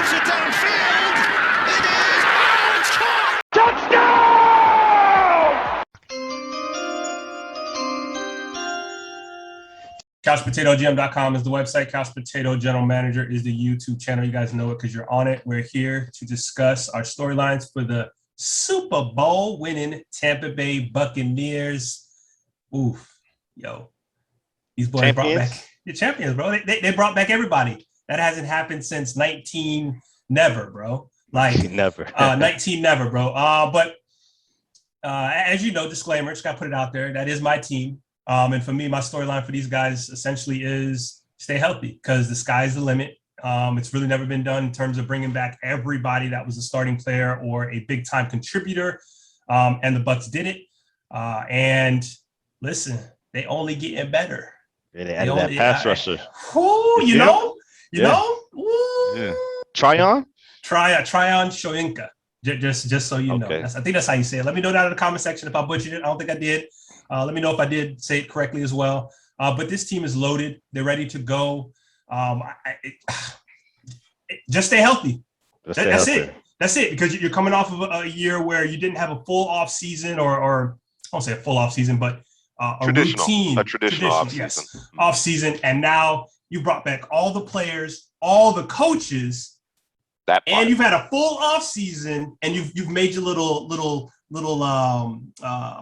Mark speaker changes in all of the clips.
Speaker 1: Throws it downfield. It is. Oh, it's caught.
Speaker 2: CouchPotatoGM.com is the website. Couch Potato General Manager is the YouTube channel. You guys know it because you're on it. We're here to discuss our storylines for the Super Bowl winning Tampa Bay Buccaneers. Oof, yo, these boys brought back the champions, bro. They brought back everybody. That hasn't happened since 19 never, bro. Like
Speaker 3: never.
Speaker 2: 19 never, bro. But as you know, disclaimer, just got to put it out there. That is my team. And for me, my storyline for these guys essentially is stay healthy because the sky's the limit. It's really never been done in terms of bringing back everybody that was a starting player or a big time contributor. And the Bucs did it. And listen, they only getting better.
Speaker 3: Yeah, they added that pass rusher.
Speaker 2: You know?
Speaker 3: Yeah. Tryon
Speaker 2: Shoyinka. Just so you know. I think that's how you say it. Let me know down in the comment section if I butchered it. I don't think I did. Let me know if I did say it correctly as well. But this team is loaded. They're ready to go. Just stay healthy. That's it. That's it. Because you're coming off of a year where you didn't have a full off season or I won't say a full off season, but a traditional off season. Yes, off season. And now you brought back all the players, all the coaches, and you've had a full off season, and you've made your little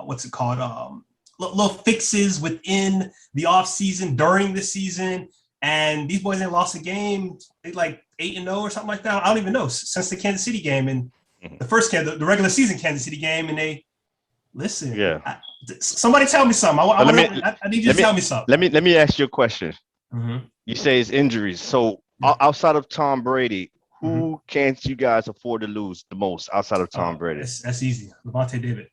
Speaker 2: what's it called? Little fixes within the off season during the season, and these boys ain't lost a game. They like 8-0 or something like that. I don't even know since the Kansas City game and the regular season Kansas City game, and they listen.
Speaker 3: Yeah.
Speaker 2: Somebody tell me something. I need you to tell me something.
Speaker 3: Let me ask you a question. Mm-hmm. You say it's injuries. So outside of Tom Brady, who can't you guys afford to lose the most outside of Tom Brady?
Speaker 2: That's easy. Lavonte David.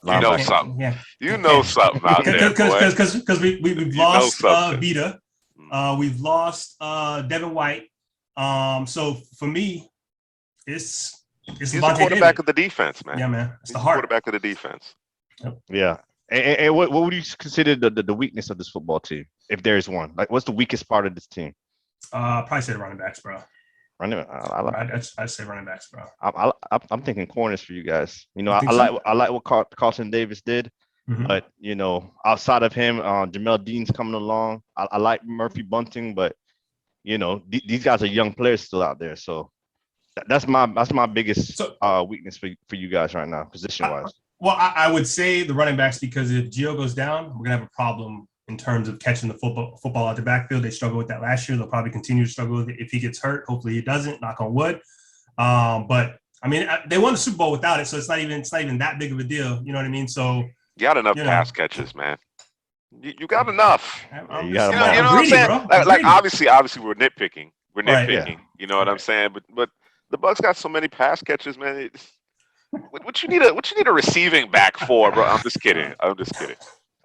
Speaker 4: You know something. Yeah. You know something out there, boy.
Speaker 2: Because we've lost Vita. We've lost Devin White. So for me, he's
Speaker 4: the quarterback of the defense, man.
Speaker 2: Yeah, man. It's the heart.
Speaker 4: Quarterback of the defense.
Speaker 3: Yep. Yeah. And what would you consider the weakness of this football team, if there is one? Like, what's the weakest part of this team?
Speaker 2: Probably say the running backs, bro. I'd say running backs, bro.
Speaker 3: I'm thinking corners for you guys. You know, I like what Carlton Davis did, but you know, outside of him, Jamel Dean's coming along. I like Murphy Bunting, but you know, these guys are young players still out there. So that's my biggest weakness for you guys right now, position wise.
Speaker 2: Well, I would say the running backs because if Gio goes down, we're gonna have a problem in terms of catching the football out the backfield. They struggled with that last year. They'll probably continue to struggle with it if he gets hurt. Hopefully he doesn't, knock on wood. But I mean, they won the Super Bowl without it, so it's not even that big of a deal. You know what I mean? So
Speaker 4: you got enough pass catches, man. You got enough.
Speaker 3: You know
Speaker 4: what I'm saying? Like obviously we're nitpicking. Right, yeah. You know what I'm saying? But the Bucs got so many pass catches, man. What you need a receiving back for, bro? I'm just kidding.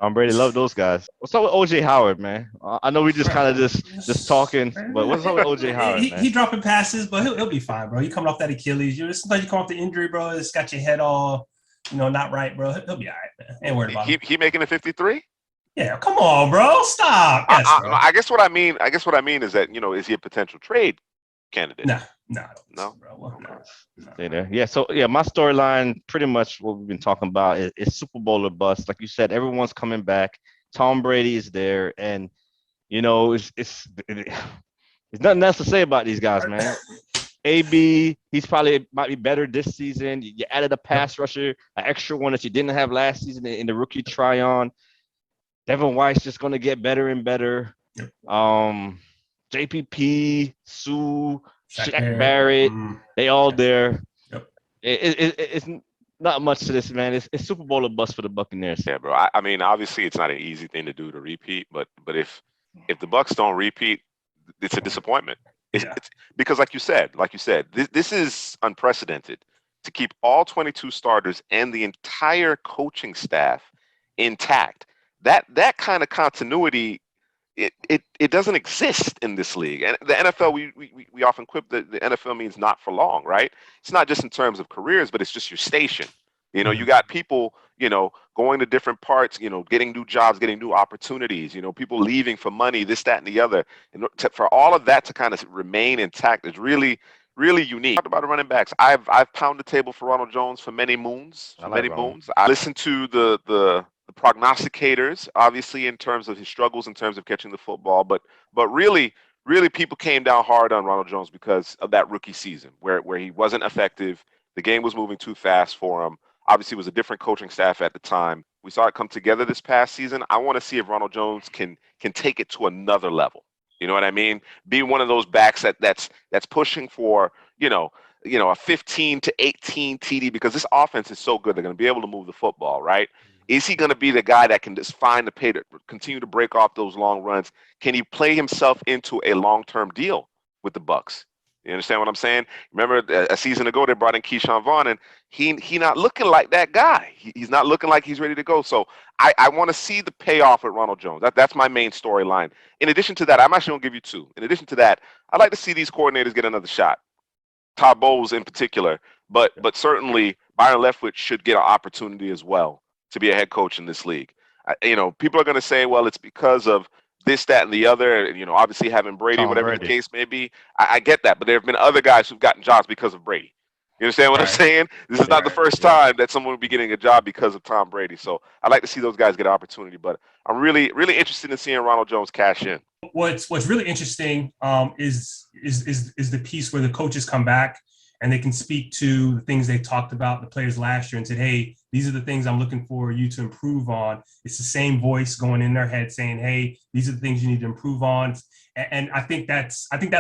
Speaker 3: Tom Brady loved those guys. What's up with OJ Howard, man? I know we just kind of just talking, but what's up with OJ Howard, man?
Speaker 2: He dropping passes, but he'll be fine, bro. He coming off that Achilles. Sometimes you come off the injury, bro. It's got your head all, not right, bro. He'll be all right, man. Ain't worried about it.
Speaker 4: He making a 53?
Speaker 2: Yeah, come on, bro. Stop. Yes, bro.
Speaker 4: I guess what I mean is that is he a potential trade candidate?
Speaker 2: No, bro.
Speaker 3: Stay there. Yeah. So my storyline, pretty much what we've been talking about is Super Bowl or bust. Like you said, everyone's coming back. Tom Brady is there, and it's nothing else to say about these guys, man. AB, he's might be better this season. You added a pass rusher, an extra one that you didn't have last season in the rookie Tryon. Devin White's just going to get better and better. Yep. JPP, Sue, Shaq Barrett, they all there. Yep. It's not much to this, man. It's Super Bowl or bust for the Buccaneers.
Speaker 4: Yeah, bro. I mean, obviously, it's not an easy thing to do to repeat, but if the Bucs don't repeat, it's a disappointment. It's because, like you said, this is unprecedented to keep all 22 starters and the entire coaching staff intact. That kind of continuity. It doesn't exist in this league. And the NFL, we often quip that the NFL means not for long, right? It's not just in terms of careers, but it's just your station. You got people, going to different parts, getting new jobs, getting new opportunities, people leaving for money, this, that, and the other. And for all of that to kind of remain intact is really, really unique. Talked about the running backs. I've pounded the table for Ronald Jones for many moons. I listened to the prognosticators, obviously, in terms of his struggles, in terms of catching the football, but really people came down hard on Ronald Jones because of that rookie season where he wasn't effective. The game was moving too fast for him. Obviously, it was a different coaching staff at the time. We saw it come together this past season. I want to see if Ronald Jones can take it to another level. You know what I mean? Be one of those backs that's pushing for, a 15 to 18 TD, because this offense is so good. They're going to be able to move the football, right? Is he going to be the guy that can just find the pay to continue to break off those long runs? Can he play himself into a long-term deal with the Bucs? You understand what I'm saying? Remember a season ago, they brought in Keyshawn Vaughn, and he not looking like that guy. He's not looking like he's ready to go. So I want to see the payoff with Ronald Jones. That's my main storyline. In addition to that, I'm actually going to give you two. In addition to that, I'd like to see these coordinators get another shot. Todd Bowles in particular, but certainly Byron Leftwich should get an opportunity as well to be a head coach in this league. People are going to say, well, it's because of this, that, and the other, obviously having Brady, whatever the case may be. I get that, but there have been other guys who've gotten jobs because of Brady. You understand what I'm saying? This is not the first time that someone will be getting a job because of Tom Brady. So I'd like to see those guys get an opportunity, but I'm really, really interested in seeing Ronald Jones cash in.
Speaker 2: What's really interesting is the piece where the coaches come back and they can speak to the things they talked about the players last year and said, hey, these are the things I'm looking for you to improve on. It's the same voice going in their head saying, hey, these are the things you need to improve on. And I think that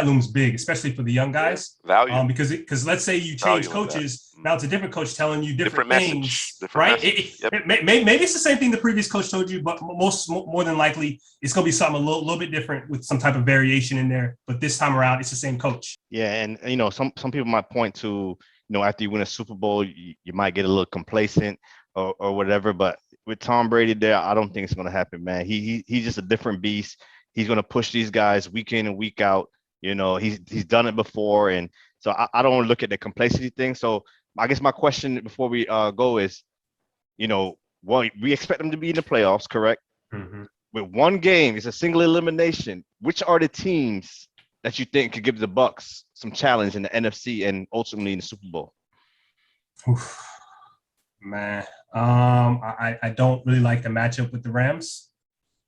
Speaker 2: looms big, especially for the young guys.
Speaker 4: Value.
Speaker 2: Because let's say you change coaches, now it's a different coach telling you different things, right? Maybe it's the same thing the previous coach told you, but more than likely it's going to be something a little bit different with some type of variation in there. But this time around, it's the same coach.
Speaker 3: Yeah, and some people might point to, after you win a Super Bowl, you might get a little complacent or whatever. But with Tom Brady there, I don't think it's going to happen, man. He's just a different beast. He's going to push these guys week in and week out. He's done it before. And so I don't look at the complacency thing. So I guess my question before we go is, we expect them to be in the playoffs, correct?
Speaker 2: Mm-hmm.
Speaker 3: With one game, it's a single elimination. Which are the teams that you think could give the Bucs some challenge in the NFC and ultimately in the Super Bowl?
Speaker 2: Oof, man, I don't really like the matchup with the Rams.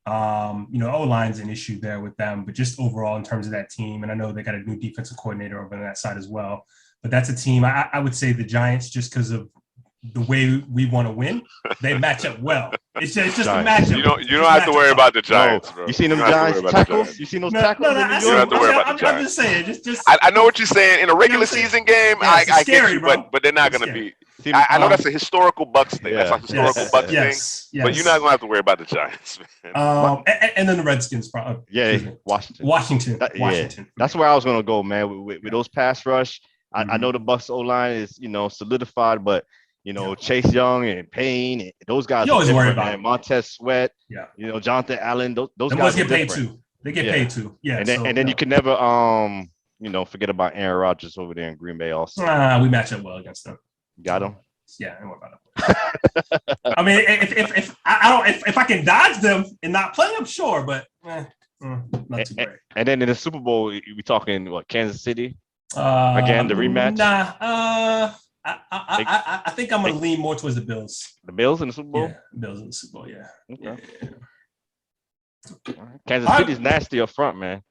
Speaker 2: O-line's an issue there with them, but just overall in terms of that team, and I know they got a new defensive coordinator over on that side as well, but that's a team, I would say the Giants, just because of the way we want to win, they match up well. It's just a matchup.
Speaker 4: You don't have to worry about the Giants, bro.
Speaker 3: You seen them Giants tackles? You seen those tackles?
Speaker 2: No,
Speaker 4: you don't have to worry about the Giants.
Speaker 2: I'm just saying. Just
Speaker 4: I know what you're saying. In a regular season game, I get you, but they're not going to be. I know that's a historical Bucs thing. That's a historical Bucs thing. But you're not going to have to worry about the Giants, man.
Speaker 2: And then the Redskins, probably.
Speaker 3: Yeah, Washington. That's where I was going to go, man. With those pass rush, I know the Bucs O-line is, solidified, but Chase Young and Payne, and those guys.
Speaker 2: You always worry about
Speaker 3: Montez Sweat.
Speaker 2: Yeah.
Speaker 3: Jonathan Allen. Those
Speaker 2: guys
Speaker 3: get
Speaker 2: paid too. They get paid too. Yeah.
Speaker 3: And then you can never forget about Aaron Rodgers over there in Green Bay also.
Speaker 2: We match up well against them.
Speaker 3: Got him.
Speaker 2: Yeah, I don't worry about it. I mean, if I can dodge them and not play them, sure, but not too great.
Speaker 3: And then in the Super Bowl, we talking what, Kansas City? Again, the rematch.
Speaker 2: I think I'm gonna lean more towards the Bills.
Speaker 3: The Bills in the Super Bowl?
Speaker 2: Yeah, Bills in the Super Bowl, yeah.
Speaker 3: Okay. Yeah. Kansas City's nasty up front, man.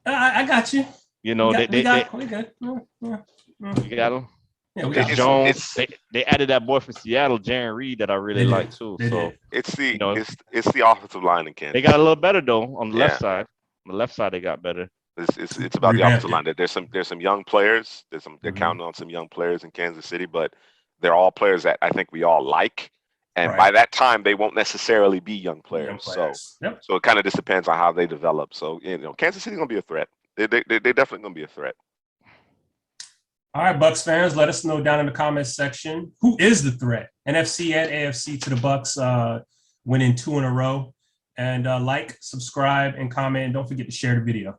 Speaker 2: I got you.
Speaker 3: We good.
Speaker 2: We got
Speaker 3: them.
Speaker 2: Yeah, we got
Speaker 3: Jones. They added that boy from Seattle, Jarren Reed, that I really like too. So
Speaker 4: it's the offensive line in Kansas.
Speaker 3: They got a little better though on the left side. On the left side, they got better.
Speaker 4: It's about the offensive line. There's some young players. They're counting on some young players in Kansas City, but they're all players that I think we all like. And by that time, they won't necessarily be young players. So it kind of just depends on how they develop. So Kansas City's gonna be a threat. They're definitely gonna be a threat.
Speaker 2: All right, Bucs fans, let us know down in the comments section who is the threat. NFC and AFC to the Bucs winning 2 in a row. And like, subscribe, and comment, and don't forget to share the video.